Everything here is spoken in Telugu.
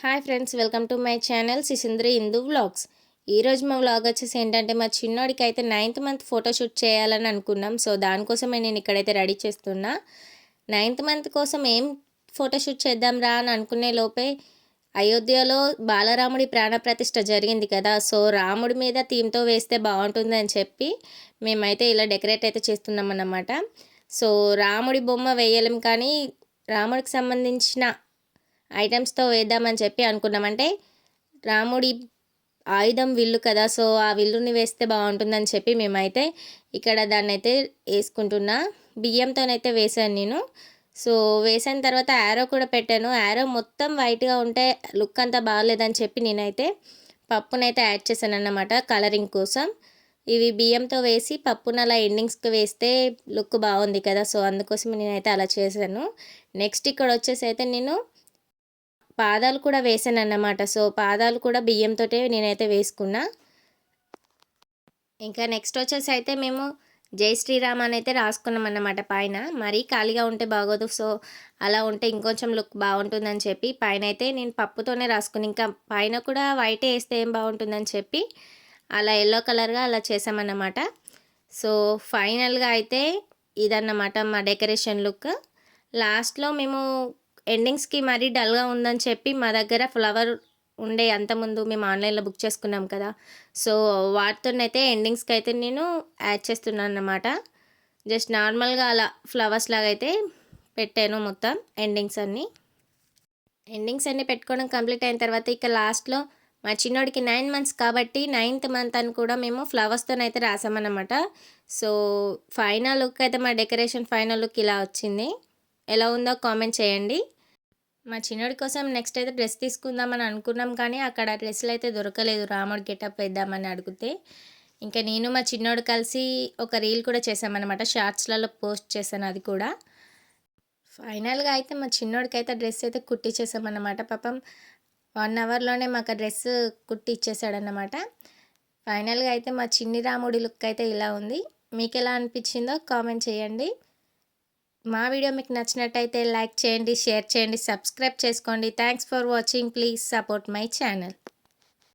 Hi friends, welcome to my channel సిసింద్రి Hindu vlogs. ఈరోజు మా వ్లాగ్ వచ్చేసి ఏంటంటే మా చిన్నోడికి అయితే 9th మంత్ ఫోటోషూట్ చేయాలని అనుకున్నాం. సో దానికోసమే నేను ఇక్కడైతే రెడీ చేస్తున్నా. 9th మంత్ కోసం ఏం ఫోటోషూట్ చేద్దాం రా అని అనుకునే లోపే అయోధ్యలో బాలరాముడి ప్రాణప్రతిష్ఠ జరిగింది కదా. సో రాముడి మీద థీమ్తో వేస్తే బాగుంటుందని చెప్పి మేమైతే ఇలా డెకరేట్ అయితే చేస్తున్నాం అన్నమాట. సో రాముడి బొమ్మ వేయలేం, కానీ రాముడికి సంబంధించిన ఐటమ్స్తో వేద్దామని చెప్పి అనుకున్నాం. అంటే రాముడి ఆయుధం విల్లు కదా, సో ఆ విల్లుని వేస్తే బాగుంటుందని చెప్పి మేమైతే ఇక్కడ దాన్ని అయితే వేసుకుంటున్నా. బియ్యంతోనైతే వేసాను నేను. సో వేసిన తర్వాత యారో కూడా పెట్టాను. యారో మొత్తం వైట్గా ఉంటే లుక్ అంతా బాగాలేదని చెప్పి నేనైతే పప్పునైతే యాడ్ చేశాను అన్నమాట కలరింగ్ కోసం. ఇవి బియ్యంతో వేసి పప్పును అలా ఎండింగ్స్కి వేస్తే లుక్ బాగుంది కదా, సో అందుకోసం నేనైతే అలా చేశాను. నెక్స్ట్ ఇక్కడ వచ్చేసి అయితే నేను పాదాలు కూడా వేసాను అన్నమాట. సో పాదాలు కూడా బియ్యంతో నేనైతే వేసుకున్నా. ఇంకా నెక్స్ట్ వచ్చేసి అయితే మేము జై శ్రీరామ్ అని అయితే రాసుకున్నాం అన్నమాట పైన. మరీ ఖాళీగా ఉంటే బాగోదు, సో అలా ఉంటే ఇంకొంచెం లుక్ బాగుంటుందని చెప్పి పైన అయితే నేను పప్పుతోనే రాసుకుని, ఇంకా పైన కూడా వైటే వేస్తే ఏం బాగుంటుందని చెప్పి అలా ఎల్లో కలర్గా అలా చేసామన్నమాట. సో ఫైనల్గా అయితే ఇదన్నమాట మా డెకరేషన్ లుక్. లాస్ట్లో మేము ఎండింగ్స్కి మరీ డల్గా ఉందని చెప్పి మా దగ్గర ఫ్లవర్ ఉండే అంతకుముందు మేము ఆన్లైన్లో బుక్ చేసుకున్నాం కదా, సో వాటితోనైతే ఎండింగ్స్కి అయితే నేను యాడ్ చేస్తున్నాను అన్నమాట. జస్ట్ నార్మల్గా అలా ఫ్లవర్స్ లాగా అయితే పెట్టాను మొత్తం ఎండింగ్స్ అన్నీ పెట్టుకోవడం కంప్లీట్ అయిన తర్వాత ఇక లాస్ట్లో మా చిన్నోడికి 9 months కాబట్టి 9th మంత్ అని కూడా మేము ఫ్లవర్స్తోనైతే రాసామన్నమాట. సో ఫైనల్ లుక్ అయితే మా డెకరేషన్ ఫైనల్ లుక్ ఇలా వచ్చింది. ఎలా ఉందో కామెంట్ చేయండి. మా చిన్నోడి కోసం నెక్స్ట్ అయితే డ్రెస్ తీసుకుందామని అనుకున్నాం, కానీ అక్కడ డ్రెస్సులు అయితే దొరకలేదు. రాముడి గెటప్ వేద్దామని అడిగితే ఇంకా నేను మా చిన్నోడు కలిసి ఒక రీల్ కూడా చేసామన్నమాట. షార్ట్స్లలో పోస్ట్ చేశాను అది కూడా. ఫైనల్గా అయితే మా చిన్నోడికి అయితే డ్రెస్ అయితే కుట్టించేసామన్నమాట. పాపం 1 hourలోనే మాకు ఆ డ్రెస్ కుట్టి ఇచ్చేసాడన్నమాట. ఫైనల్గా అయితే మా చిన్ని రాముడి లుక్ అయితే ఇలా ఉంది. మీకు ఎలా అనిపించిందో కామెంట్ చేయండి. మా వీడియో మీకు నచ్చినట్టయితే లైక్ చేయండి, షేర్ చేయండి, సబ్స్క్రైబ్ చేసుకోండి. Thanks for watching. Please support my channel.